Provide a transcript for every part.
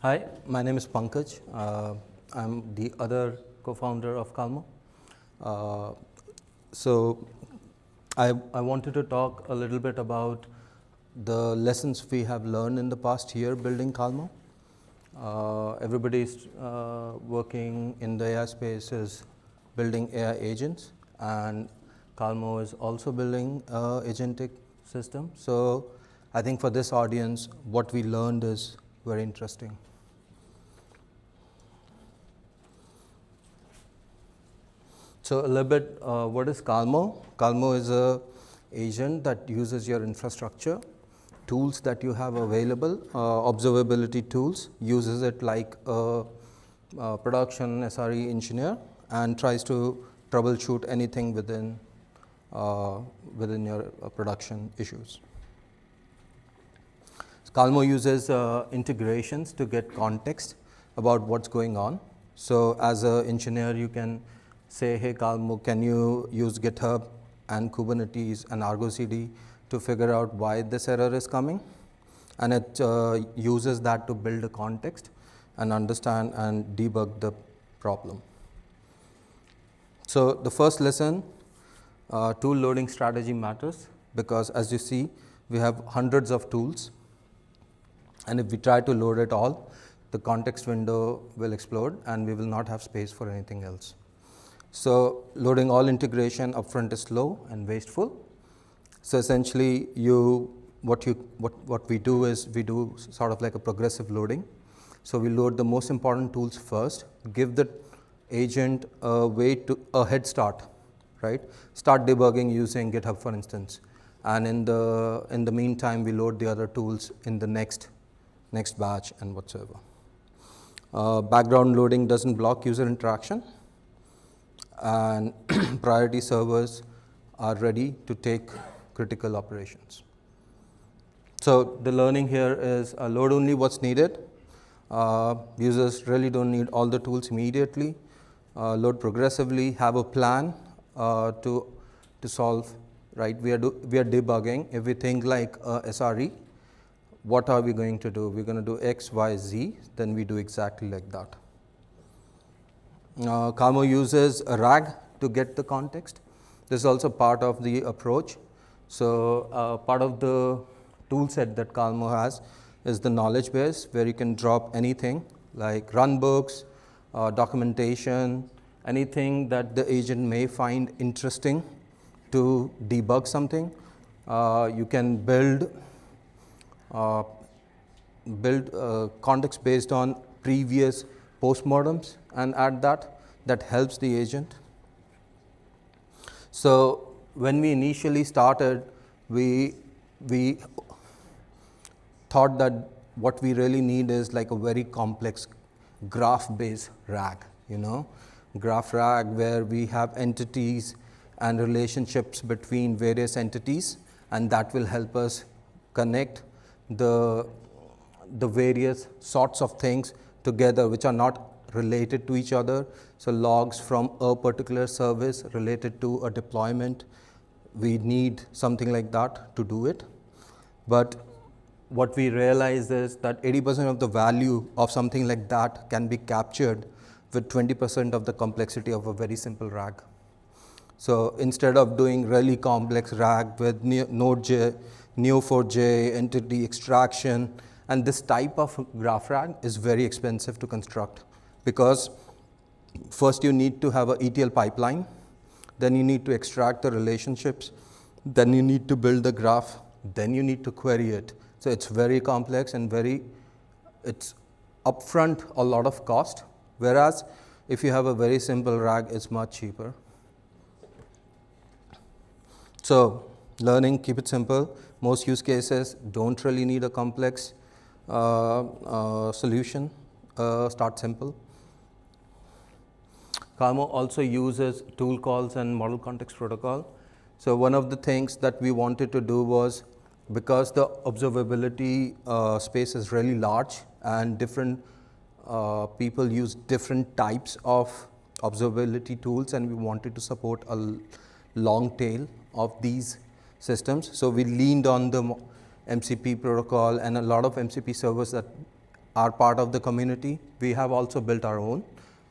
Hi, my name is Pankaj. I'm the other co-founder of Calmo. Uh, so I wanted to talk a little bit about the lessons we have learned in the past year building Calmo. Everybody is working in the AI space is building AI agents, and Calmo is also building agentic system. So I think for this audience, what we learned is very interesting. So a little bit, what is Calmo? Calmo is a agent that uses your infrastructure, tools that you have available, observability tools, uses it like a production SRE engineer and tries to troubleshoot anything within your production issues. Calmo uses integrations to get context about what's going on. So as an engineer, you can say, hey, Calmo, can you use GitHub and Kubernetes and Argo CD to figure out why this error is coming? And it uses that to build a context and understand and debug the problem. So the first lesson, tool loading strategy matters, because as you see, we have hundreds of tools. And if we try to load it all, the context window will explode and we will not have space for anything else. So loading all integration upfront is slow and wasteful. So essentially, what we do is we do sort of like a progressive loading. So we load the most important tools first, give the agent a head start, right? Start debugging using GitHub, for instance, and in the meantime, we load the other tools in the next batch and whatsoever. Background loading doesn't block user interaction, and priority servers are ready to take critical operations. So the learning here is load only what's needed. Users really don't need all the tools immediately. Load progressively, have a plan to solve, right? We are debugging. If we think like SRE, what are we going to do? We're going to do X, Y, Z, then we do exactly like that. Calmo uses a RAG to get the context. This is also part of the approach. So part of the tool set that Calmo has is the knowledge base, where you can drop anything like runbooks, documentation, anything that the agent may find interesting to debug something. You can build context based on previous postmortems and add that helps the agent. So when we initially started, we thought that what we really need is like a very complex graph-based RAG, graph RAG, where we have entities and relationships between various entities, and that will help us connect the various sorts of things together which are not related to each other. So logs from a particular service related to a deployment, we need something like that to do it. But what we realize is that 80% of the value of something like that can be captured with 20% of the complexity of a very simple RAG. So instead of doing really complex RAG with Node.js, Neo4j, entity extraction, and this type of graph RAG is very expensive to construct, because first you need to have an ETL pipeline, then you need to extract the relationships, then you need to build the graph, then you need to query it. So it's very complex and it's upfront a lot of cost, whereas if you have a very simple RAG, it's much cheaper. So learning, keep it simple. Most use cases don't really need a complex solution. Start simple. Calmo also uses tool calls and model context protocol. So one of the things that we wanted to do was, because the observability space is really large and different people use different types of observability tools, and we wanted to support a long tail of these systems. So we leaned on the MCP protocol and a lot of MCP servers that are part of the community. We have also built our own,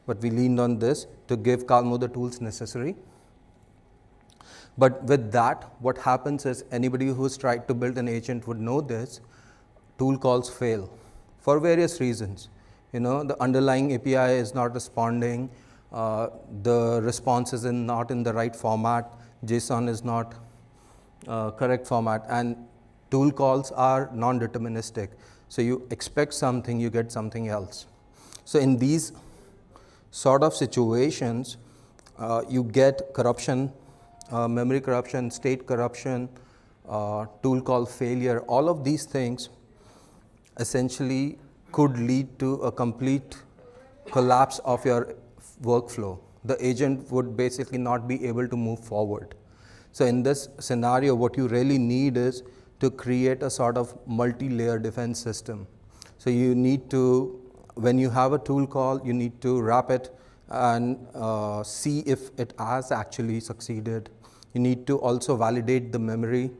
but we leaned on this to give Calmo the tools necessary. But with that, what happens is anybody who's tried to build an agent would know this, tool calls fail for various reasons. The underlying API is not responding, the response is not in the right format, JSON is not correct format, and tool calls are non-deterministic. So you expect something, you get something else. So in these sort of situations, you get corruption, memory corruption, state corruption, tool call failure. All of these things essentially could lead to a complete collapse of your workflow. The agent would basically not be able to move forward. So in this scenario, what you really need is to create a sort of multi-layer defense system. So you need to, when you have a tool call, you need to wrap it and see if it has actually succeeded. You need to also validate the memory.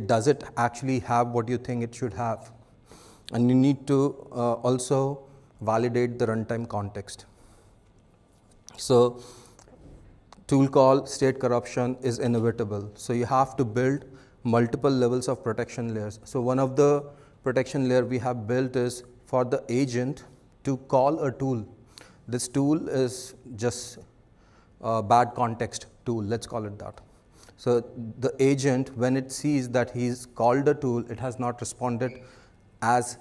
Does it actually have what you think it should have? And you need to also validate the runtime context. So tool call state corruption is inevitable. So you have to build multiple levels of protection layers. So one of the protection layer we have built is for the agent to call a tool. This tool is just a bad context tool, let's call it that. So the agent, when it sees that he's called a tool, it has not responded as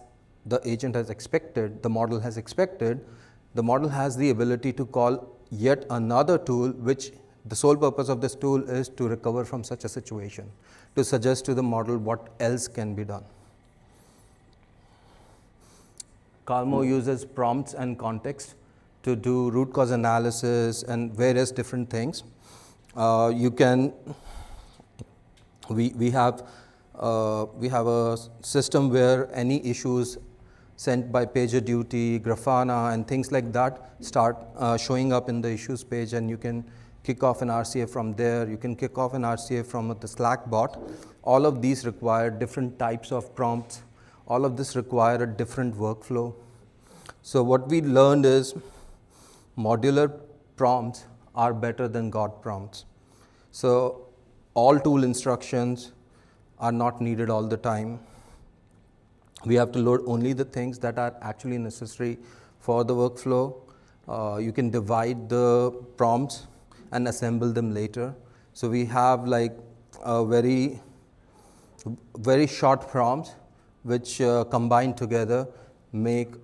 the agent has expected, the model has expected, the model has the ability to call yet another tool, which the sole purpose of this tool is to recover from such a situation, to suggest to the model what else can be done. Calmo uses prompts and context to do root cause analysis and various different things. We have a system where any issues sent by PagerDuty, Grafana, and things like that start showing up in the issues page, and you can kick off an RCA from there. You can kick off an RCA from the Slack bot. All of these require different types of prompts. All of this require a different workflow. So what we learned is modular prompts are better than God prompts. So all tool instructions are not needed all the time. We have to load only the things that are actually necessary for the workflow. You can divide the prompts and assemble them later. So we have like a very short prompts which combined together make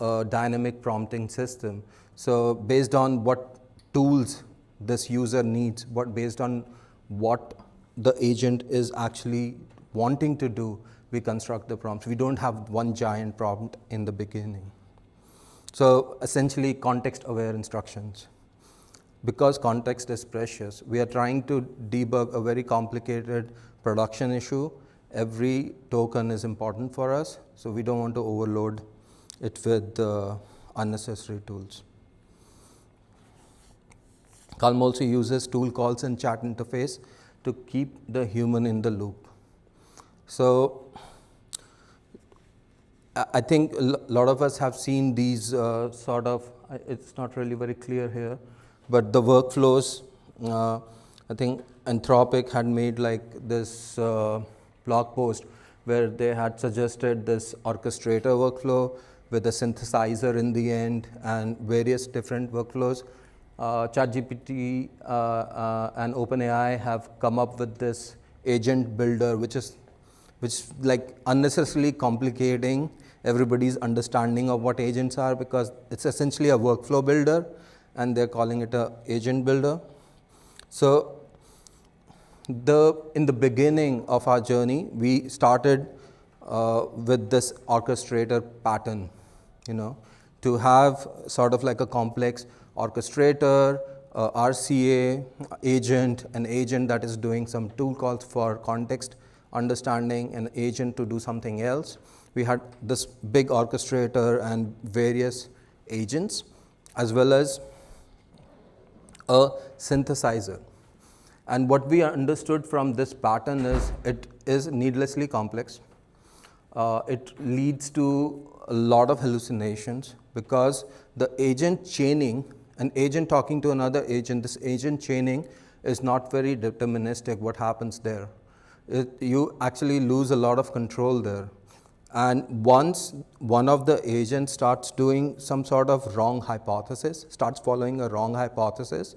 a dynamic prompting system. So based on what tools this user needs, based on what the agent is actually wanting to do, we construct the prompts. We don't have one giant prompt in the beginning. So essentially context-aware instructions. Because context is precious, we are trying to debug a very complicated production issue. Every token is important for us, so we don't want to overload it with unnecessary tools. Calmo also uses tool calls and chat interface to keep the human in the loop. So I think a lot of us have seen these it's not really very clear here, but the workflows, I think Anthropic had made like this blog post where they had suggested this orchestrator workflow with a synthesizer in the end and various different workflows. ChatGPT and OpenAI have come up with this agent builder, which like unnecessarily complicating everybody's understanding of what agents are, because it's essentially a workflow builder and they're calling it a agent builder. So in the beginning of our journey, we started with this orchestrator pattern, to have sort of like a complex orchestrator, RCA, agent, an agent that is doing some tool calls for context understanding, an agent to do something else. We had this big orchestrator and various agents, as well as a synthesizer. And what we understood from this pattern is it is needlessly complex. It leads to a lot of hallucinations because the agent chaining, an agent talking to another agent, this agent chaining is not very deterministic what happens there. You actually lose a lot of control there. And once one of the agents starts doing some sort of wrong hypothesis, starts following a wrong hypothesis,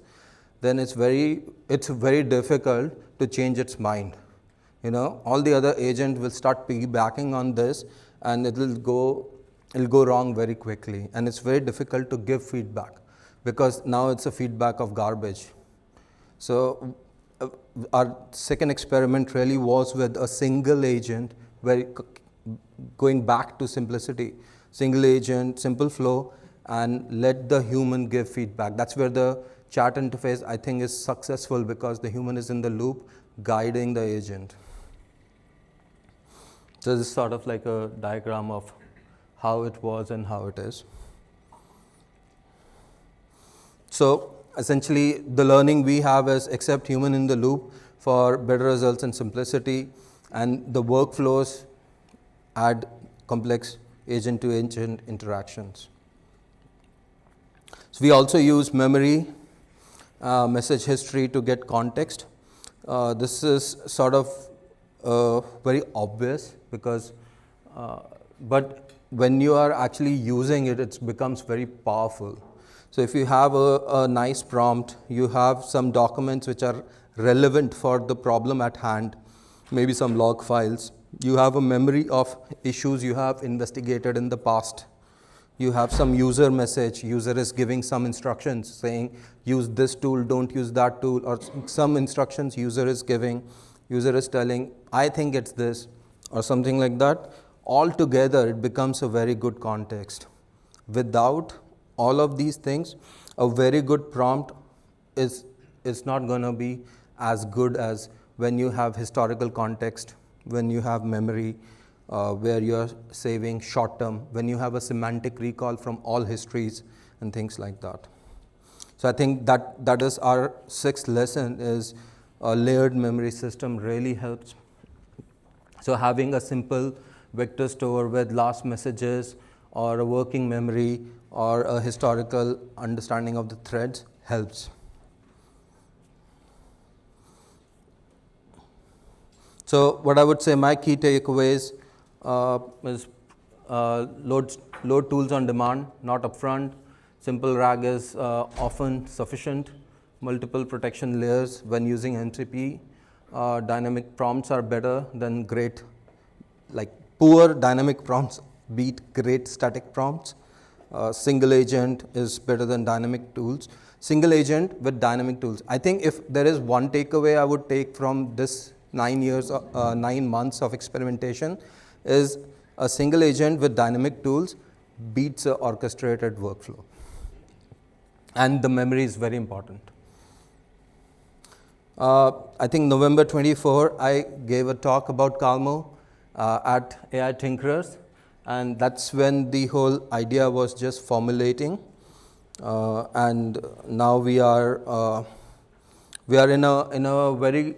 then it's very difficult to change its mind. All the other agents will start piggybacking on this, and it'll go wrong very quickly. And it's very difficult to give feedback because now it's a feedback of garbage. So our second experiment really was with a single agent, going back to simplicity, single agent, simple flow, and let the human give feedback. That's where the chat interface, I think, is successful because the human is in the loop guiding the agent. So this is sort of like a diagram of how it was and how it is. So essentially, the learning we have is accept human in the loop for better results and simplicity, and the workflows add complex agent-to-agent interactions. So we also use memory, message history to get context. This is sort of very obvious because, but when you are actually using it, it becomes very powerful. So if you have a nice prompt, you have some documents which are relevant for the problem at hand, maybe some log files. You have a memory of issues you have investigated in the past. You have some user message, user is giving some instructions saying use this tool, don't use that tool, or some instructions user is giving, user is telling I think it's this or something like that. All together it becomes a very good context. Without all of these things, a very good prompt is not going to be as good as when you have historical context, when you have memory, where you're saving short term, when you have a semantic recall from all histories and things like that. So I think that is our sixth lesson, is a layered memory system really helps. So having a simple vector store with last messages or a working memory or a historical understanding of the threads helps. So what I would say, my key takeaways is load tools on demand, not upfront. Simple RAG is often sufficient. Multiple protection layers when using MCP. Dynamic prompts are better than great, like poor dynamic prompts beat great static prompts. Single agent is better than dynamic tools. Single agent with dynamic tools. I think if there is one takeaway I would take from this 9 months of experimentation, is a single agent with dynamic tools beats an orchestrated workflow. And the memory is very important. I think November 24, I gave a talk about Calmo at AI Tinkerers, and that's when the whole idea was just formulating. And now we are in a very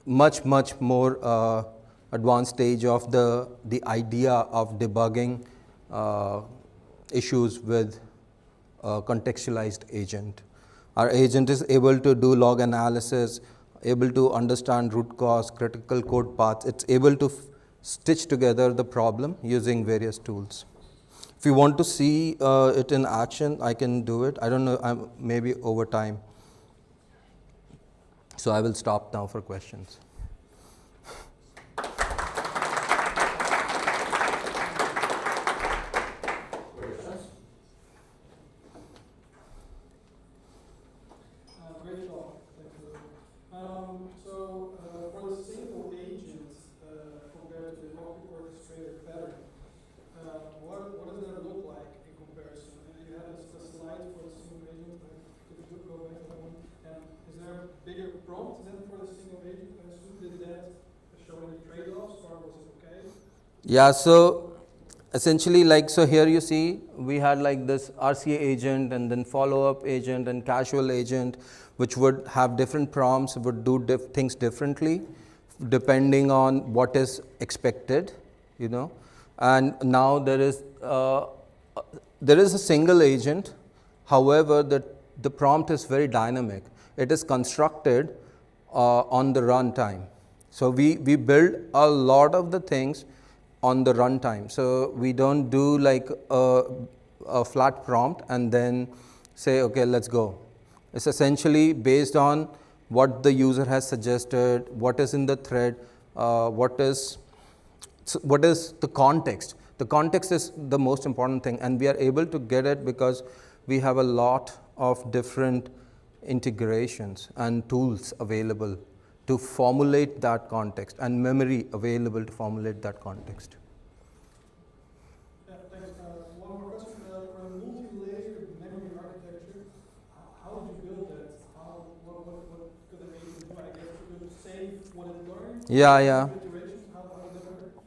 much more advanced stage of the idea of debugging issues with a contextualized agent. Our agent is able to do log analysis, able to understand root cause, critical code paths. It's able to stitch together the problem using various tools. If you want to see it in action, I can do it. I don't know, maybe over time. So I will stop now for questions. Great talk. Thank you. For the single agent compared to the orchestrator pattern, what does that look like in comparison? And you had a slide for the single agent. Could you go back to that one? And is there a bigger prompt than for the single agent? I assume did that show any trade-offs, or was it okay? Yeah. So essentially, so here you see we had like this RCA agent and then follow-up agent and casual agent, which would have different prompts, would do things differently depending on what is expected, And now there is a single agent. However, the prompt is very dynamic. It is constructed on the runtime. So we build a lot of the things on the runtime. So we don't do like a flat prompt and then say, okay, let's go. It's essentially based on what the user has suggested, what is in the thread, what is the context. The context is the most important thing, and we are able to get it because we have a lot of different integrations and tools available to formulate that context, and memory available to formulate that context. Yeah, thanks. One more question. For a multi-layered memory architecture, how did you build that? What could an agent do? I guess you could save what it learned? Yeah. Iterations? How does that work?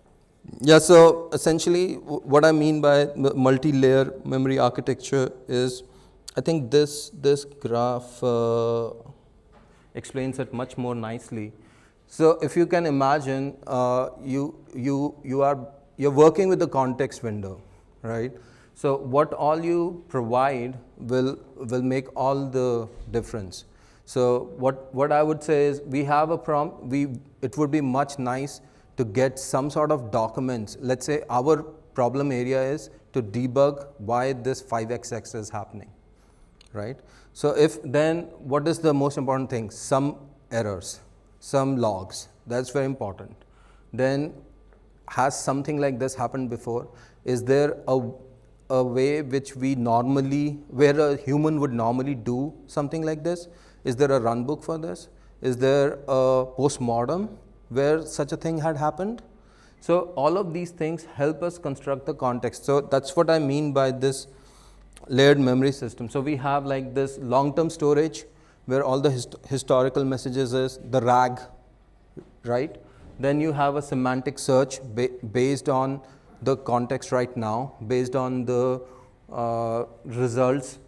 Yeah, so essentially what I mean by multi-layer memory architecture is, I think this graph explains it much more nicely. So if you can imagine, you're working with the context window, right? So what all you provide will make all the difference. So what I would say is, we have a prompt. It would be much nice to get some sort of documents. Let's say our problem area is to debug why this 5xx is happening, right? So then what is the most important thing? Some errors, some logs. That's very important. Then, has something like this happened before? Is there a way which where a human would normally do something like this? Is there a runbook for this? Is there a postmortem where such a thing had happened? So all of these things help us construct the context. So that's what I mean by this layered memory system. So we have like this long-term storage where all the historical messages is, the RAG, right? Then you have a semantic search based on the context right now, based on the results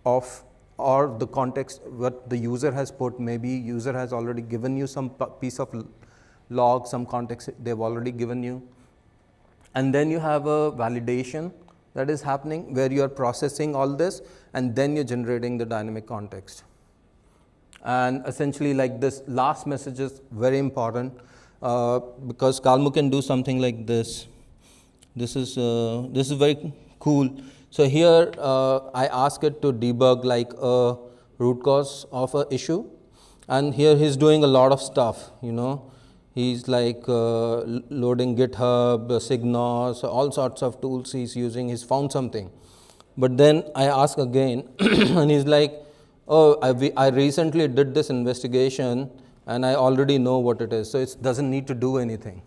of, or the context what the user has put. Maybe user has already given you some piece of log, some context they've already given you. And then you have a validation that is happening where you are processing all this, and then you're generating the dynamic context. And essentially, like, this last message is very important because Calmo can do something like this. This is very cool. So here I ask it to debug like a root cause of an issue, and here he's doing a lot of stuff, He's like loading GitHub, Signos, all sorts of tools he's using. He's found something. But then I ask again, and he's like, oh, I recently did this investigation, and I already know what it is. So it doesn't need to do anything,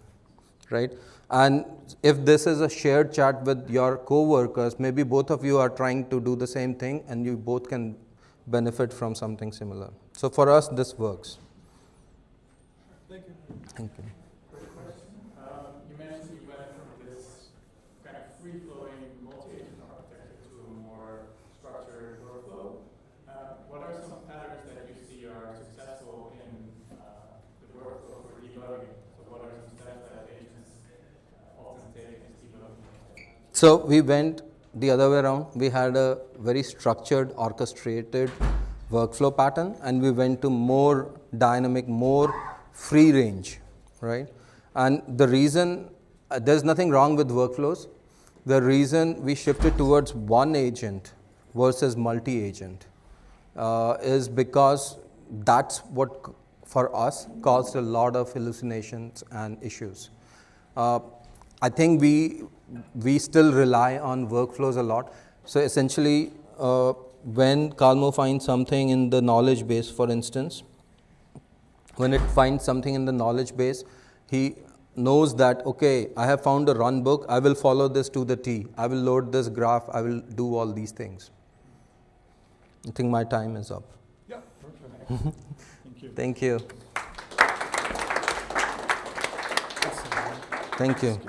right? And if this is a shared chat with your co-workers, maybe both of you are trying to do the same thing, and you both can benefit from something similar. So for us, this works. Thank you. Thank you. Quick question. You mentioned you went from this kind of free-flowing multi-agent architecture to a more structured workflow. What are some patterns that you see are successful in the workflow for debugging? So what are some steps that agents often take in debugging? So we went the other way around. We had a very structured, orchestrated workflow pattern, and we went to more dynamic, more free range, right? And the reason, there's nothing wrong with workflows. The reason we shifted towards one agent versus multi-agent is because that's what, for us, caused a lot of hallucinations and issues. I think we still rely on workflows a lot. So essentially, when Calmo finds something in the knowledge base, for instance, when it finds something in the knowledge base, he knows that, okay, I have found a run book, I will follow this to the T, I will load this graph, I will do all these things. I think my time is up. Yeah, perfect. Thank you. Thank you. Thank you.